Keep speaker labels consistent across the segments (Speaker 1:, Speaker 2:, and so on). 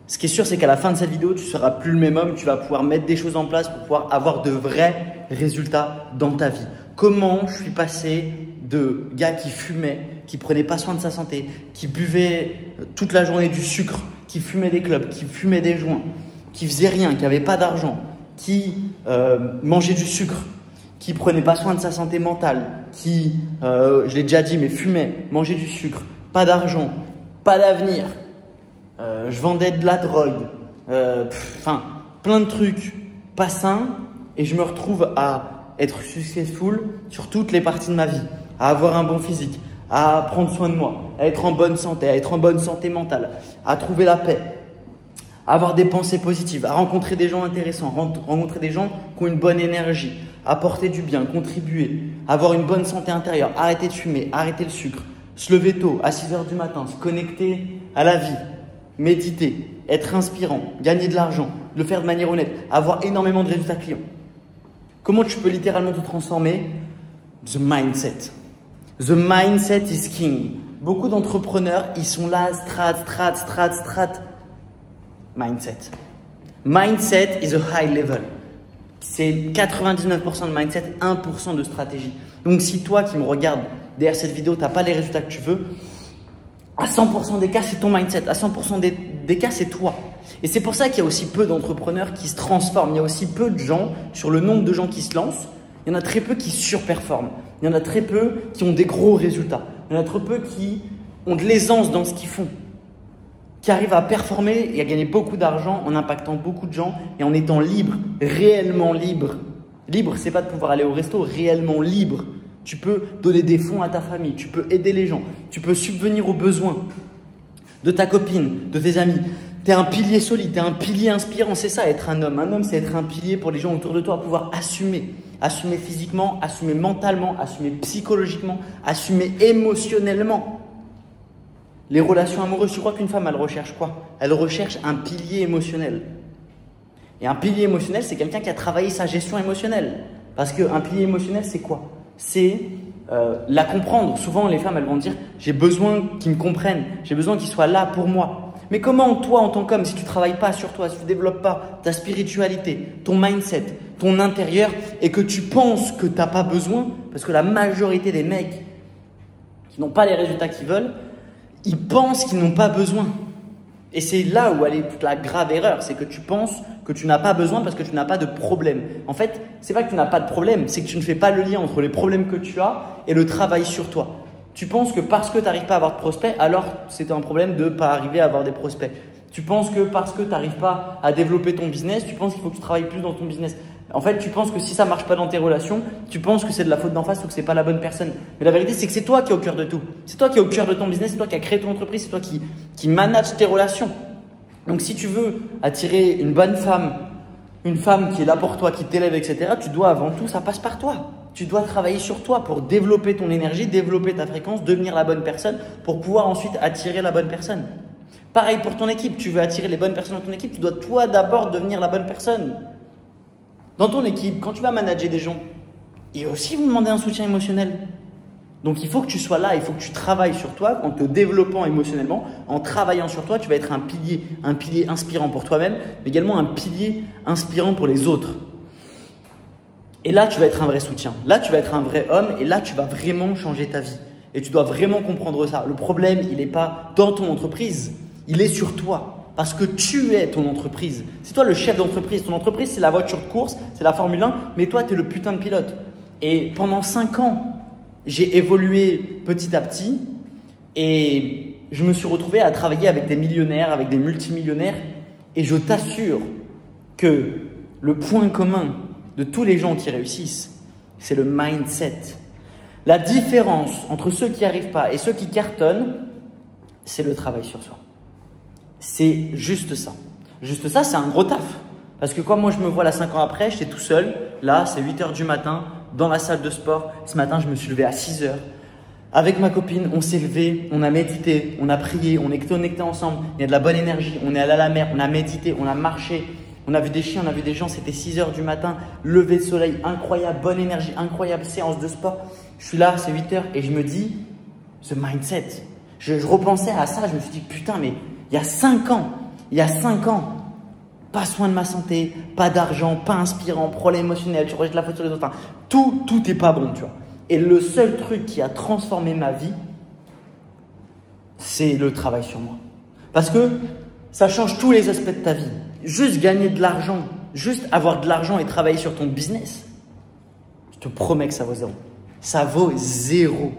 Speaker 1: Ce qui est sûr, c'est qu'à la fin de cette vidéo, tu ne seras plus le même homme. Tu vas pouvoir mettre des choses en place pour pouvoir avoir de vrais résultats dans ta vie. Comment je suis passé de gars qui fumaient, qui prenaient pas soin de sa santé, qui buvaient toute la journée du sucre, qui fumaient des clopes, qui fumaient des joints, qui faisaient rien, qui n'avaient pas d'argent, qui mangeaient du sucre, qui prenaient pas soin de sa santé mentale, qui, je l'ai déjà dit, mais fumaient, mangeaient du sucre, pas d'argent, pas d'avenir, je vendais de la drogue, enfin plein de trucs pas sains, et je me retrouve à être successful sur toutes les parties de ma vie, à avoir un bon physique, à prendre soin de moi, à être en bonne santé, à être en bonne santé mentale, à trouver la paix, à avoir des pensées positives, à rencontrer des gens intéressants, rencontrer des gens qui ont une bonne énergie, apporter du bien, contribuer, avoir une bonne santé intérieure, arrêter de fumer, arrêter le sucre, se lever tôt à 6 h du matin, se connecter à la vie, méditer, être inspirant, gagner de l'argent, le faire de manière honnête, avoir énormément de résultats clients. Comment tu peux littéralement te transformer? The mindset. The mindset is king. Beaucoup d'entrepreneurs, ils sont là, strat. Mindset. Mindset is a high level. C'est 99% de mindset, 1% de stratégie. Donc, si toi qui me regardes derrière cette vidéo, tu n'as pas les résultats que tu veux, à 100% des cas, c'est ton mindset. À 100% des cas, c'est toi. Et c'est pour ça qu'il y a aussi peu d'entrepreneurs qui se transforment. Il y a aussi peu de gens, sur le nombre de gens qui se lancent, il y en a très peu qui surperforment. Il y en a très peu qui ont des gros résultats. Il y en a très peu qui ont de l'aisance dans ce qu'ils font, qui arrivent à performer et à gagner beaucoup d'argent en impactant beaucoup de gens et en étant libre, réellement libre. Libre, c'est pas de pouvoir aller au resto, réellement libre. Tu peux donner des fonds à ta famille, tu peux aider les gens, tu peux subvenir aux besoins de ta copine, de tes amis. Tu es un pilier solide, tu es un pilier inspirant, c'est ça être un homme. Un homme, c'est être un pilier pour les gens autour de toi, pouvoir assumer. Assumer physiquement, assumer mentalement, assumer psychologiquement, assumer émotionnellement. Les relations amoureuses, tu crois qu'une femme, elle recherche quoi? Elle recherche un pilier émotionnel. Et un pilier émotionnel, c'est quelqu'un qui a travaillé sa gestion émotionnelle. Parce qu'un pilier émotionnel, c'est quoi? C'est la comprendre. Souvent, les femmes, elles vont dire « j'ai besoin qu'ils me comprennent, j'ai besoin qu'ils soient là pour moi ». Mais comment toi, en tant qu'homme, si tu ne travailles pas sur toi, si tu ne développes pas ta spiritualité, ton mindset, ton intérieur, et que tu penses que tu n'as pas besoin, parce que la majorité des mecs qui n'ont pas les résultats qu'ils veulent, ils pensent qu'ils n'ont pas besoin. Et c'est là où elle est toute la grave erreur, c'est que tu penses que tu n'as pas besoin parce que tu n'as pas de problème. En fait, c'est pas que tu n'as pas de problème, c'est que tu ne fais pas le lien entre les problèmes que tu as et le travail sur toi. Tu penses que parce que tu n'arrives pas à avoir de prospects, alors c'est un problème de ne pas arriver à avoir des prospects. Tu penses que parce que tu n'arrives pas à développer ton business, tu penses qu'il faut que tu travailles plus dans ton business. En fait, tu penses que si ça ne marche pas dans tes relations, tu penses que c'est de la faute d'en face ou que ce n'est pas la bonne personne. Mais la vérité, c'est que c'est toi qui es au cœur de tout. C'est toi qui es au cœur de ton business, c'est toi qui as créé ton entreprise, c'est toi qui manage tes relations. Donc, si tu veux attirer une bonne femme, une femme qui est là pour toi, qui t'élève, etc., tu dois avant tout, ça passe par toi. Tu dois travailler sur toi pour développer ton énergie, développer ta fréquence, devenir la bonne personne pour pouvoir ensuite attirer la bonne personne. Pareil pour ton équipe, tu veux attirer les bonnes personnes dans ton équipe, tu dois toi d'abord devenir la bonne personne. Dans ton équipe, quand tu vas manager des gens, ils aussi vont demander un soutien émotionnel. Donc, il faut que tu sois là, il faut que tu travailles sur toi en te développant émotionnellement, en travaillant sur toi. Tu vas être un pilier inspirant pour toi-même, mais également un pilier inspirant pour les autres. Et là, tu vas être un vrai soutien. Là, tu vas être un vrai homme et là, tu vas vraiment changer ta vie. Et tu dois vraiment comprendre ça. Le problème, il n'est pas dans ton entreprise, il est sur toi. Parce que tu es ton entreprise. C'est toi le chef d'entreprise. Ton entreprise, c'est la voiture de course, c'est la Formule 1, mais toi, tu es le putain de pilote. Et pendant 5 ans, j'ai évolué petit à petit et je me suis retrouvé à travailler avec des millionnaires, avec des multimillionnaires. Et je t'assure que le point commun de tous les gens qui réussissent, c'est le mindset. La différence entre ceux qui n'y arrivent pas et ceux qui cartonnent, c'est le travail sur soi. C'est juste ça. Juste ça, c'est un gros taf. Parce que quand moi je me vois là 5 ans après, j'étais tout seul. Là, c'est 8 h du matin dans la salle de sport. Ce matin, je me suis levé à 6 h. Avec ma copine, on s'est levé, on a médité, on a prié, on est connectés ensemble. Il y a de la bonne énergie. On est allé à la mer, on a médité, on a marché. On a vu des chiens, on a vu des gens, c'était 6 h du matin, lever de soleil, incroyable, bonne énergie, incroyable séance de sport. Je suis là, c'est 8 h et je me dis, ce mindset, je repensais à ça, je me suis dit, putain, mais il y a 5 ans, Il y a 5 ans, pas soin de ma santé, pas d'argent, pas inspirant, problème émotionnel, je rejette la faute sur les autres. Enfin, tout est pas bon, tu vois. Et le seul truc qui a transformé ma vie, c'est le travail sur moi. Parce que ça change tous les aspects de ta vie. Juste gagner de l'argent, juste avoir de l'argent et travailler sur ton business, je te promets que ça vaut zéro. Ça vaut zéro.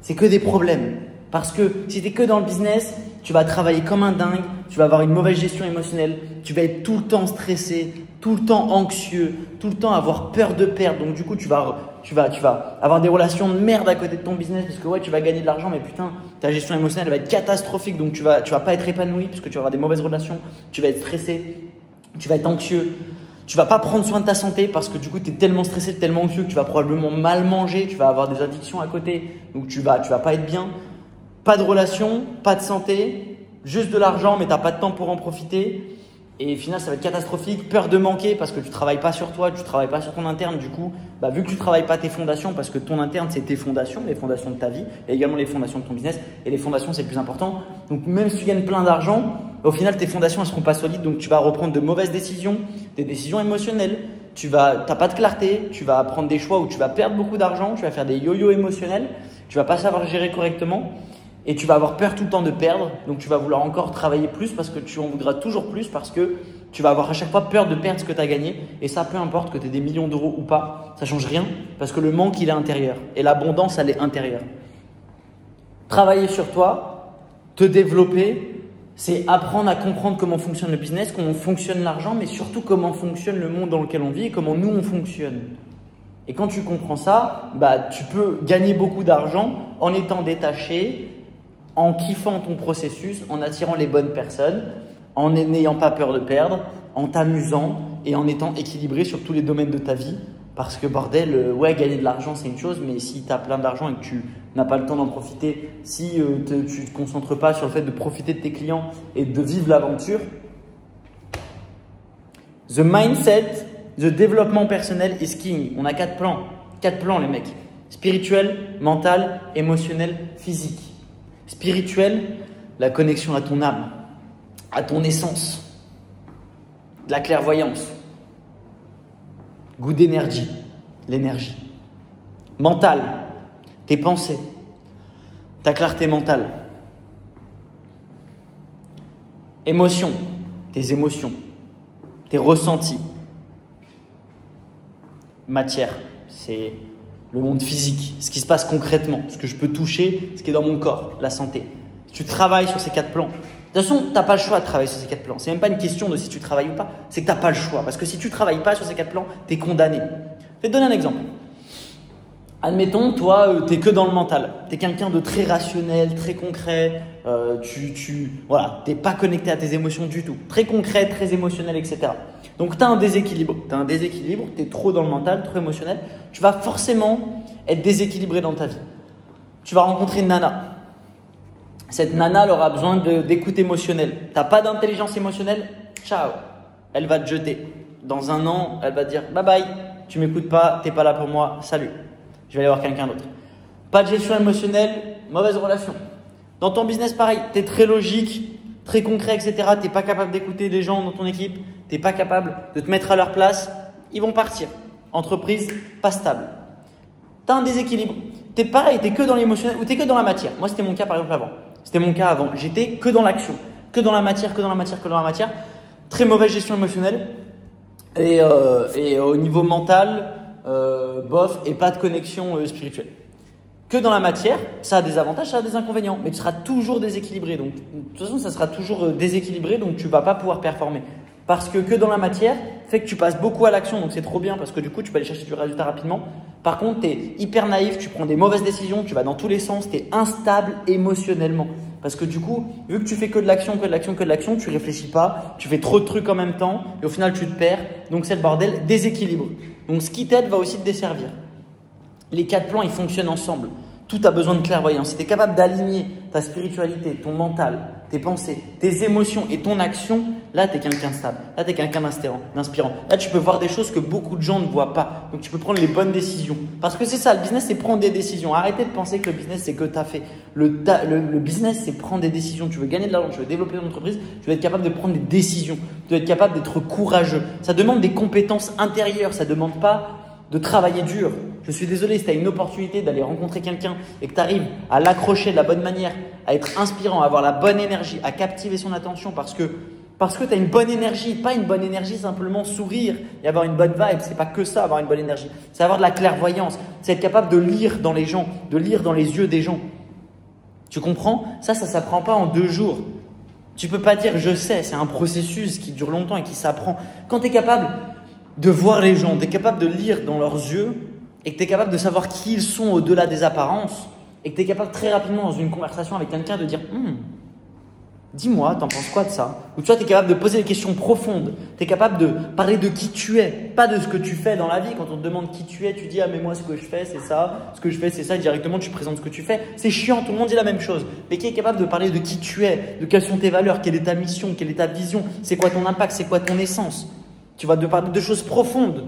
Speaker 1: C'est que des problèmes. Parce que si tu es que dans le business, tu vas travailler comme un dingue, tu vas avoir une mauvaise gestion émotionnelle, tu vas être tout le temps stressé, tout le temps anxieux, tout le temps avoir peur de perdre. Donc du coup, tu vas avoir des relations de merde à côté de ton business parce que ouais, tu vas gagner de l'argent, mais putain, ta gestion émotionnelle va être catastrophique. Donc tu vas pas être épanoui parce que tu vas avoir des mauvaises relations, tu vas être stressé, tu vas être anxieux. Tu vas pas prendre soin de ta santé parce que du coup, tu es tellement stressé, tellement anxieux que tu vas probablement mal manger, tu vas avoir des addictions à côté, donc tu vas pas être bien. Pas de relation, pas de santé, juste de l'argent, mais tu n'as pas de temps pour en profiter. Et au final, ça va être catastrophique. Peur de manquer parce que tu ne travailles pas sur toi, tu ne travailles pas sur ton interne. Du coup, vu que tu ne travailles pas tes fondations, parce que ton interne, c'est tes fondations, les fondations de ta vie, et également les fondations de ton business. Et les fondations, c'est le plus important. Donc, même si tu gagnes plein d'argent, au final, tes fondations, elles ne seront pas solides. Donc, tu vas reprendre de mauvaises décisions, des décisions émotionnelles. Tu n'as pas de clarté, tu vas prendre des choix où tu vas perdre beaucoup d'argent, tu vas faire des yo-yo émotionnels, tu ne vas pas savoir gérer correctement. Et tu vas avoir peur tout le temps de perdre, donc tu vas vouloir encore travailler plus parce que tu en voudras toujours plus parce que tu vas avoir à chaque fois peur de perdre ce que tu as gagné. Et ça, peu importe que tu aies des millions d'euros ou pas, ça ne change rien parce que le manque, il est intérieur et l'abondance, elle est intérieure. Travailler sur toi, te développer, c'est apprendre à comprendre comment fonctionne le business, comment fonctionne l'argent, mais surtout comment fonctionne le monde dans lequel on vit et comment nous, on fonctionne. Et quand tu comprends ça, tu peux gagner beaucoup d'argent en étant détaché, en kiffant ton processus, en attirant les bonnes personnes, en n'ayant pas peur de perdre, en t'amusant et en étant équilibré sur tous les domaines de ta vie. Parce que bordel, ouais, gagner de l'argent, c'est une chose, mais si tu as plein d'argent et que tu n'as pas le temps d'en profiter, si tu ne te concentres pas sur le fait de profiter de tes clients et de vivre l'aventure, the mindset, the développement personnel is king. On a 4 plans. 4 plans, les mecs. Spirituel, mental, émotionnel, physique. Spirituel, la connexion à ton âme, à ton essence, de la clairvoyance, goût d'énergie, l'énergie. Mental, tes pensées, ta clarté mentale. Émotion, tes émotions, tes ressentis. Matière, c'est le monde physique, ce qui se passe concrètement, ce que je peux toucher, ce qui est dans mon corps, la santé. Si tu travailles sur ces 4 plans, de toute façon, tu n'as pas le choix de travailler sur ces 4 plans. Ce n'est même pas une question de si tu travailles ou pas, c'est que tu n'as pas le choix. Parce que si tu ne travailles pas sur ces 4 plans, tu es condamné. Je vais te donner un exemple. Admettons, toi, tu n'es que dans le mental. Tu es quelqu'un de très rationnel, très concret. Voilà, tu n'es pas connecté à tes émotions du tout. Très concret, très émotionnel, etc. Donc, tu as un déséquilibre. Tu es trop dans le mental, trop émotionnel. Tu vas forcément être déséquilibré dans ta vie. Tu vas rencontrer une nana. Cette nana, elle aura besoin d'écoute émotionnelle. Tu n'as pas d'intelligence émotionnelle? Ciao. Elle va te jeter. Dans un an, elle va te dire bye bye. Tu m'écoutes pas, tu n'es pas là pour moi. Salut. Je vais aller voir quelqu'un d'autre. Pas de gestion émotionnelle, mauvaise relation. Dans ton business, pareil. Tu es très logique, très concret, etc. Tu n'es pas capable d'écouter les gens dans ton équipe. Tu n'es pas capable de te mettre à leur place. Ils vont partir. Entreprise pas stable. Tu as un déséquilibre. Tu es pareil, tu es que dans l'émotionnel ou tu es que dans la matière. Moi, c'était mon cas par exemple avant. C'était mon cas avant. J'étais que dans l'action, que dans la matière, que dans la matière, que dans la matière. Très mauvaise gestion émotionnelle. Et au niveau mental, bof, et pas de connexion spirituelle. Que dans la matière, ça a des avantages, ça a des inconvénients. Mais tu seras toujours déséquilibré. Donc, de toute façon, ça sera toujours déséquilibré. Donc, tu ne vas pas pouvoir performer. Parce que dans la matière, fait que tu passes beaucoup à l'action. Donc, c'est trop bien parce que du coup, tu peux aller chercher du résultat rapidement. Par contre, tu es hyper naïf, tu prends des mauvaises décisions, tu vas dans tous les sens, tu es instable émotionnellement. Parce que du coup, vu que tu fais que de l'action, tu réfléchis pas, tu fais trop de trucs en même temps et au final, tu te perds. Donc, c'est le bordel, déséquilibre. Donc, ce qui t'aide va aussi te desservir. Les 4 plans, ils fonctionnent ensemble. Tout a besoin de clairvoyance. Si tu es capable d'aligner ta spiritualité, ton mental, tes pensées, tes émotions et ton action, là, tu es quelqu'un de stable. Là, tu es quelqu'un d'inspirant. Là, tu peux voir des choses que beaucoup de gens ne voient pas. Donc, tu peux prendre les bonnes décisions. Parce que c'est ça, le business, c'est prendre des décisions. Arrêtez de penser que le business, c'est que tu as fait. Le business, c'est prendre des décisions. Tu veux gagner de l'argent, tu veux développer ton entreprise, tu veux être capable de prendre des décisions. Tu veux être capable d'être courageux. Ça demande des compétences intérieures. Ça ne demande pas de travailler dur. Je suis désolé, si tu as une opportunité d'aller rencontrer quelqu'un et que tu arrives à l'accrocher de la bonne manière, à être inspirant, à avoir la bonne énergie, à captiver son attention parce que tu as une bonne énergie, pas une bonne énergie simplement sourire et avoir une bonne vibe, c'est pas que ça avoir une bonne énergie, c'est avoir de la clairvoyance, c'est être capable de lire dans les gens, de lire dans les yeux des gens. Tu comprends? Ça s'apprend pas en 2 jours. Tu peux pas dire je sais, c'est un processus qui dure longtemps et qui s'apprend. Quand tu es capable de voir les gens, tu es capable de lire dans leurs yeux et que tu es capable de savoir qui ils sont au-delà des apparences et que tu es capable très rapidement dans une conversation avec quelqu'un de dire dis-moi, t'en penses quoi de ça? Ou tu vois, tu es capable de poser des questions profondes, tu es capable de parler de qui tu es, pas de ce que tu fais dans la vie. Quand on te demande qui tu es, tu dis ah mais moi ce que je fais c'est ça, ce que je fais c'est ça, et directement tu présentes ce que tu fais. C'est chiant, tout le monde dit la même chose. Mais qui est capable de parler de qui tu es, de quelles sont tes valeurs, quelle est ta mission, quelle est ta vision, c'est quoi ton impact, c'est quoi ton essence. Tu vas te parler de choses profondes.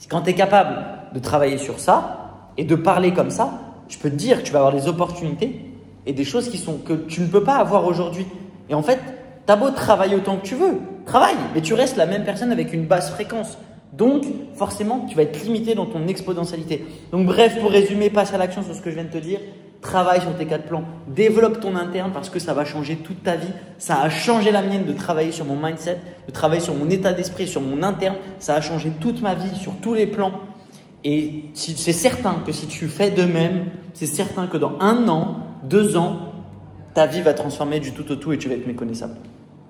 Speaker 1: Quand tu es capable de travailler sur ça et de parler comme ça, je peux te dire que tu vas avoir des opportunités et des choses que tu ne peux pas avoir aujourd'hui. Et en fait, tu as beau travailler autant que tu veux, travaille, mais tu restes la même personne avec une basse fréquence. Donc, forcément, tu vas être limité dans ton exponentialité. Donc, bref, pour résumer, passe à l'action sur ce que je viens de te dire. Travaille sur tes 4 plans. Développe ton interne parce que ça va changer toute ta vie. Ça a changé la mienne de travailler sur mon mindset, de travailler sur mon état d'esprit, sur mon interne. Ça a changé toute ma vie sur tous les plans. Et c'est certain que si tu fais de même, c'est certain que dans 1 an, 2 ans, ta vie va transformer du tout au tout et tu vas être méconnaissable.